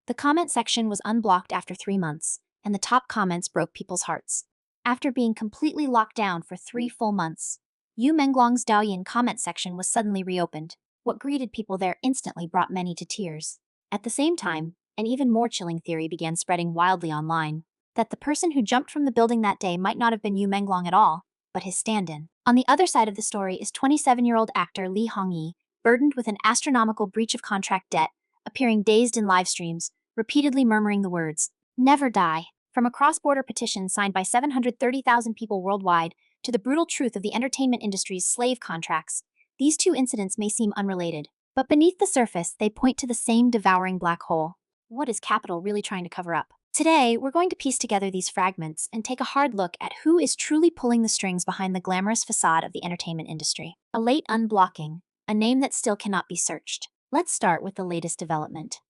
The comment section was unblocked after 3 months, and the top comments broke people's hearts. After being completely locked down for 3 full months, Yu Menglong's Douyin comment section was suddenly reopened. What greeted people there instantly brought many to tears. At the same time, an even more chilling theory began spreading wildly online, that the person who jumped from the building that day might not have been Yu Menglong at all, but his stand-in. On the other side of the story is 27-year-old actor Li Hongyi, burdened with an astronomical breach of contract debt, appearing dazed in live streams, repeatedly murmuring the words, "Never die." From a cross-border petition signed by 730,000 people worldwide to the brutal truth of the entertainment industry's slave contracts, these two incidents may seem unrelated, but beneath the surface, they point to the same devouring black hole. What is capital really trying to cover up? Today, we're going to piece together these fragments and take a hard look at who is truly pulling the strings behind the glamorous facade of the entertainment industry. A late unblocking, a name that still cannot be searched. Let's start with the latest development.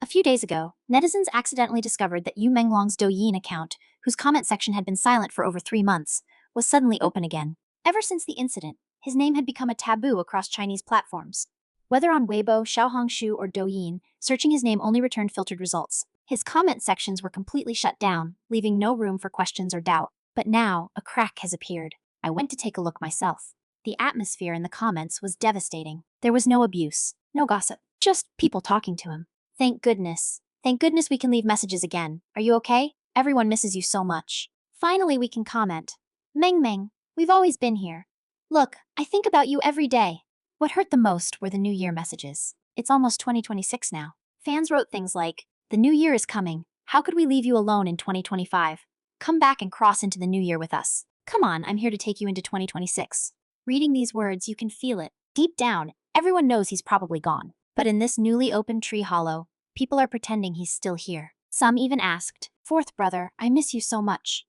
A few days ago, netizens accidentally discovered that Yu Menglong's Douyin account, whose comment section had been silent for over 3 months, was suddenly open again. Ever since the incident, his name had become a taboo across Chinese platforms. Whether on Weibo, Xiaohongshu, or Douyin, searching his name only returned filtered results. His comment sections were completely shut down, leaving no room for questions or doubt. But now, a crack has appeared. I went to take a look myself. The atmosphere in the comments was devastating. There was no abuse, no gossip, just people talking to him. Thank goodness. Thank goodness we can leave messages again. Are you okay? Everyone misses you so much. Finally, we can comment. Meng Meng, we've always been here. Look, I think about you every day. What hurt the most were the New Year messages. It's almost 2026 now. Fans wrote things like, "The new year is coming. How could we leave you alone in 2025? Come back and cross into the new year with us. Come on, I'm here to take you into 2026. Reading these words, you can feel it. Deep down, everyone knows he's probably gone. But in this newly opened tree hollow, people are pretending he's still here. Some even asked, "Fourth brother, I miss you so much.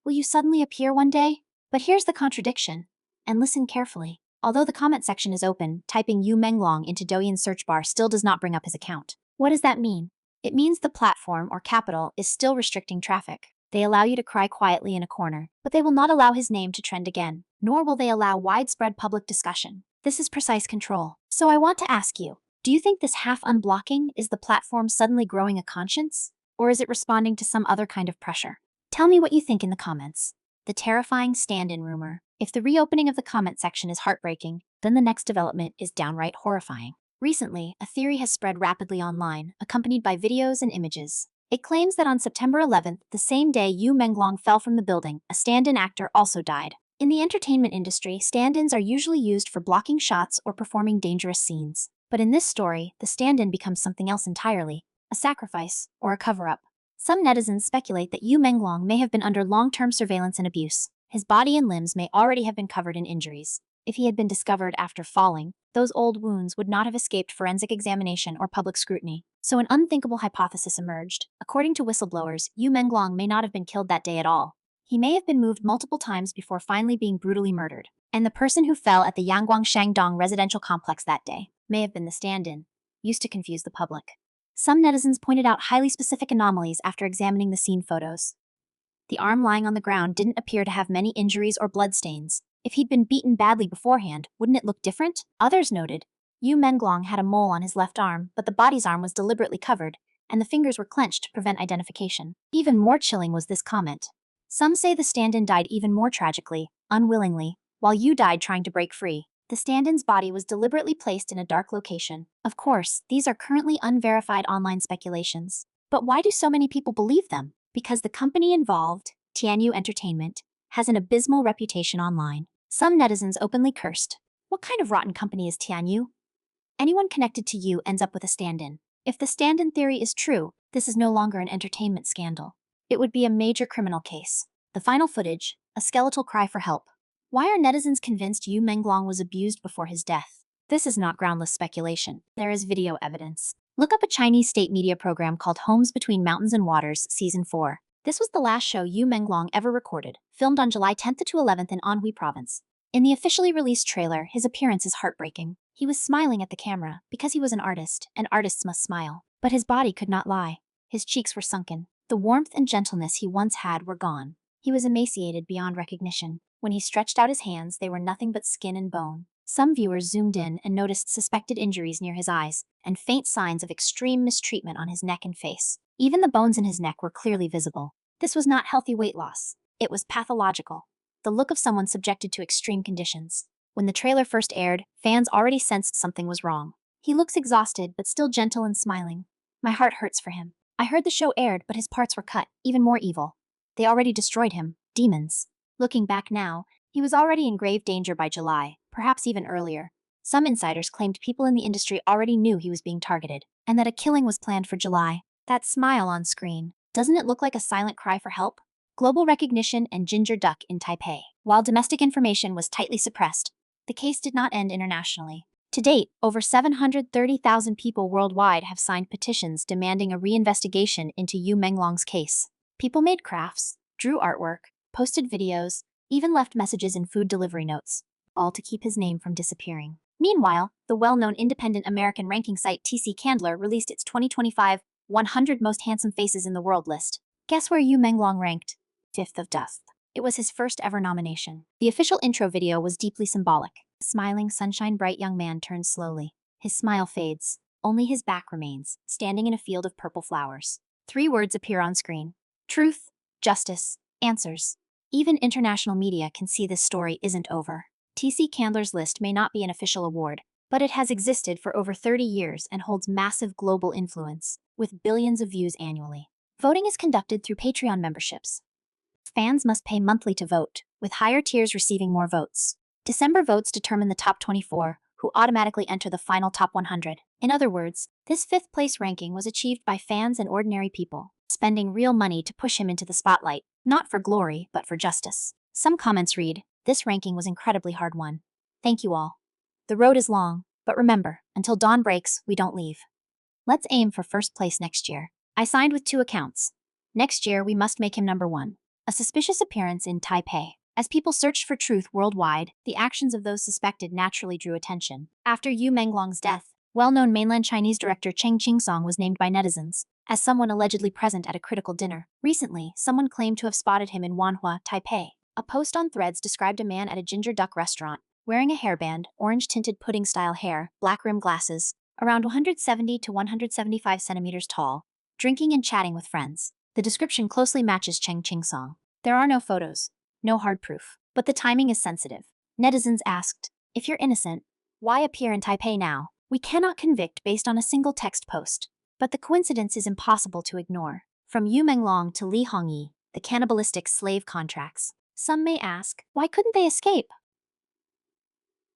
Will you suddenly appear one day?" But here's the contradiction. And listen carefully. Although the comment section is open, typing Yu Menglong into Douyin's search bar still does not bring up his account. What does that mean? It means the platform, or capital, is still restricting traffic. They allow you to cry quietly in a corner, but they will not allow his name to trend again, nor will they allow widespread public discussion. This is precise control. So I want to ask you, do you think this half-unblocking is the platform suddenly growing a conscience? Or is it responding to some other kind of pressure? Tell me what you think in the comments. The terrifying stand-in rumor. If the reopening of the comment section is heartbreaking, then the next development is downright horrifying. Recently, a theory has spread rapidly online, accompanied by videos and images. It claims that on September 11th, the same day Yu Menglong fell from the building, a stand-in actor also died. In the entertainment industry, stand-ins are usually used for blocking shots or performing dangerous scenes. But in this story, the stand-in becomes something else entirely, a sacrifice or a cover-up. Some netizens speculate that Yu Menglong may have been under long-term surveillance and abuse. His body and limbs may already have been covered in injuries. If he had been discovered after falling, those old wounds would not have escaped forensic examination or public scrutiny. So an unthinkable hypothesis emerged. According to whistleblowers, Yu Menglong may not have been killed that day at all. He may have been moved multiple times before finally being brutally murdered. And the person who fell at the Yangguang Shangdong residential complex that day may have been the stand-in, used to confuse the public. Some netizens pointed out highly specific anomalies after examining the scene photos. The arm lying on the ground didn't appear to have many injuries or bloodstains. If he'd been beaten badly beforehand, wouldn't it look different? Others noted, Yu Menglong had a mole on his left arm, but the body's arm was deliberately covered, and the fingers were clenched to prevent identification. Even more chilling was this comment. Some say the stand-in died even more tragically, unwillingly, while Yu died trying to break free. The stand-in's body was deliberately placed in a dark location. Of course, these are currently unverified online speculations. But why do so many people believe them? Because the company involved, Tianyu Entertainment, has an abysmal reputation online. Some netizens openly cursed. What kind of rotten company is Tianyu? Anyone connected to Yu ends up with a stand-in. If the stand-in theory is true, this is no longer an entertainment scandal. It would be a major criminal case. The final footage, a skeletal cry for help. Why are netizens convinced Yu Menglong was abused before his death? This is not groundless speculation. There is video evidence. Look up a Chinese state media program called Homes Between Mountains and Waters, Season 4. This was the last show Yu Menglong ever recorded, filmed on July 10th to 11th in Anhui Province. In the officially released trailer, his appearance is heartbreaking. He was smiling at the camera because he was an artist, and artists must smile. But his body could not lie. His cheeks were sunken. The warmth and gentleness he once had were gone. He was emaciated beyond recognition. When he stretched out his hands, they were nothing but skin and bone. Some viewers zoomed in and noticed suspected injuries near his eyes and faint signs of extreme mistreatment on his neck and face. Even the bones in his neck were clearly visible. This was not healthy weight loss. It was pathological. The look of someone subjected to extreme conditions. When the trailer first aired, fans already sensed something was wrong. He looks exhausted, but still gentle and smiling. My heart hurts for him. I heard the show aired, but his parts were cut, even more evil. They already destroyed him. Demons. Looking back now, he was already in grave danger by July, perhaps even earlier. Some insiders claimed people in the industry already knew he was being targeted, and that a killing was planned for July. That smile on screen, doesn't it look like a silent cry for help? Global recognition and ginger duck in Taipei. While domestic information was tightly suppressed, the case did not end internationally. To date, over 730,000 people worldwide have signed petitions demanding a reinvestigation into Yu Menglong's case. People made crafts, drew artwork, posted videos, even left messages in food delivery notes, all to keep his name from disappearing. Meanwhile, the well-known independent American ranking site TC Candler released its 2025 100 Most Handsome Faces in the World list. Guess where Yu Menglong ranked? 5th of death. It was his first ever nomination. The official intro video was deeply symbolic. A smiling, sunshine-bright young man turns slowly. His smile fades. Only his back remains, standing in a field of purple flowers. 3 words appear on screen. Truth, justice, answers. Even international media can see this story isn't over. TC Candler's list may not be an official award, but it has existed for over 30 years and holds massive global influence, with billions of views annually. Voting is conducted through Patreon memberships. Fans must pay monthly to vote, with higher tiers receiving more votes. December votes determine the top 24, who automatically enter the final top 100. In other words, this 5th place ranking was achieved by fans and ordinary people, spending real money to push him into the spotlight, not for glory, but for justice. Some comments read, "This ranking was incredibly hard won. Thank you all. The road is long, but remember, until dawn breaks, we don't leave. Let's aim for first place next year." I signed with 2 accounts. Next year, we must make him number 1. A suspicious appearance in Taipei. As people searched for truth worldwide, the actions of those suspected naturally drew attention. After Yu Menglong's death, well-known mainland Chinese director Cheng Qing-song was named by netizens as someone allegedly present at a critical dinner. Recently, someone claimed to have spotted him in Wanhua, Taipei. A post on Threads described a man at a ginger duck restaurant, wearing a hairband, orange-tinted pudding-style hair, black-rimmed glasses, around 170 to 175 centimeters tall, drinking and chatting with friends. The description closely matches Cheng Qing-song. There are no photos, no hard proof, but the timing is sensitive. Netizens asked, "If you're innocent, why appear in Taipei now? We cannot convict based on a single text post." But the coincidence is impossible to ignore. From Yu Menglong to Li Hongyi, the cannibalistic slave contracts. Some may ask, why couldn't they escape?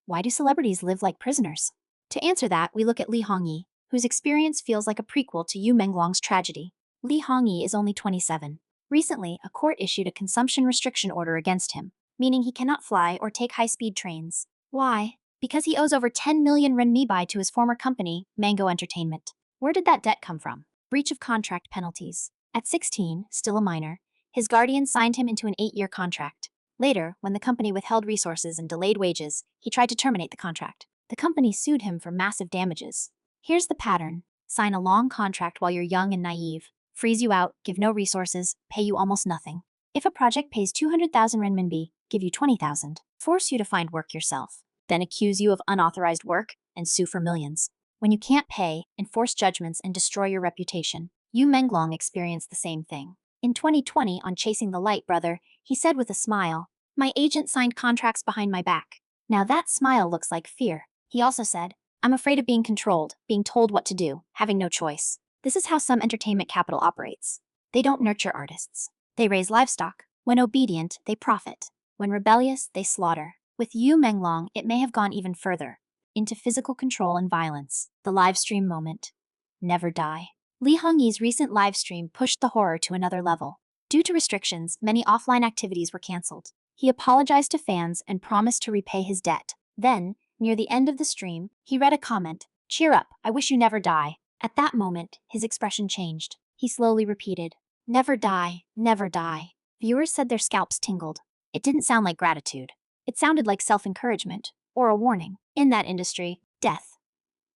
Why do celebrities live like prisoners? To answer that, we look at Li Hongyi, whose experience feels like a prequel to Yu Menglong's tragedy. Li Hongyi is only 27. Recently, a court issued a consumption restriction order against him, meaning he cannot fly or take high-speed trains. Why? Because he owes over 10 million renminbi to his former company, Mango Entertainment. Where did that debt come from? Breach of contract penalties. At 16, still a minor, his guardian signed him into an 8-year contract. Later, when the company withheld resources and delayed wages, he tried to terminate the contract. The company sued him for massive damages. Here's the pattern. Sign a long contract while you're young and naive. Freeze you out, give no resources, pay you almost nothing. If a project pays 200,000 renminbi, give you 20,000. Force you to find work yourself. Then accuse you of unauthorized work and sue for millions. When you can't pay, enforce judgments and destroy your reputation. Yu Menglong experienced the same thing. In 2020, on Chasing the Light, brother, he said with a smile, "My agent signed contracts behind my back." Now that smile looks like fear. He also said, "I'm afraid of being controlled, being told what to do, having no choice." This is how some entertainment capital operates. They don't nurture artists. They raise livestock. When obedient, they profit. When rebellious, they slaughter. With Yu Menglong, it may have gone even further, into physical control and violence. The live stream moment. Never die. Li Hongyi's recent live stream pushed the horror to another level. Due to restrictions, many offline activities were cancelled. He apologized to fans and promised to repay his debt. Then, near the end of the stream, he read a comment, "Cheer up, I wish you never die." At that moment, his expression changed. He slowly repeated, "Never die, never die." Viewers said their scalps tingled. It didn't sound like gratitude. It sounded like self-encouragement, or a warning. In that industry, death,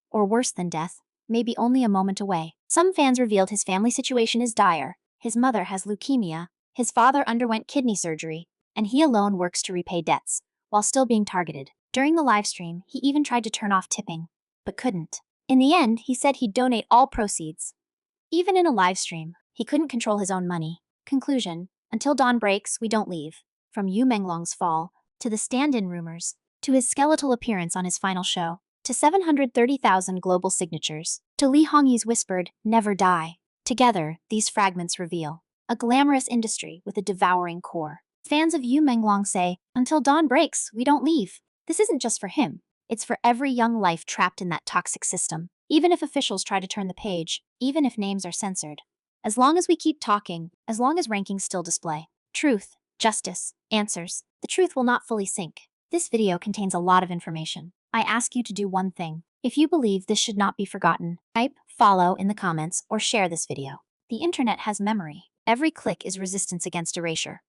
or worse than death, may be only a moment away. Some fans revealed his family situation is dire. His mother has leukemia, his father underwent kidney surgery, and he alone works to repay debts, while still being targeted. During the live stream, he even tried to turn off tipping, but couldn't. In the end, he said he'd donate all proceeds. Even in a live stream, he couldn't control his own money. Conclusion: until dawn breaks, we don't leave. From Yu Menglong's fall, to the stand-in rumors, to his skeletal appearance on his final show, to 730,000 global signatures, to Li Hongyi's whispered, "Never die." Together, these fragments reveal a glamorous industry with a devouring core. Fans of Yu Menglong say, until dawn breaks, we don't leave. This isn't just for him. It's for every young life trapped in that toxic system. Even if officials try to turn the page, even if names are censored. As long as we keep talking, as long as rankings still display truth, justice, answers, the truth will not fully sink. This video contains a lot of information. I ask you to do one thing. If you believe this should not be forgotten, type follow in the comments or share this video. The internet has memory. Every click is resistance against erasure.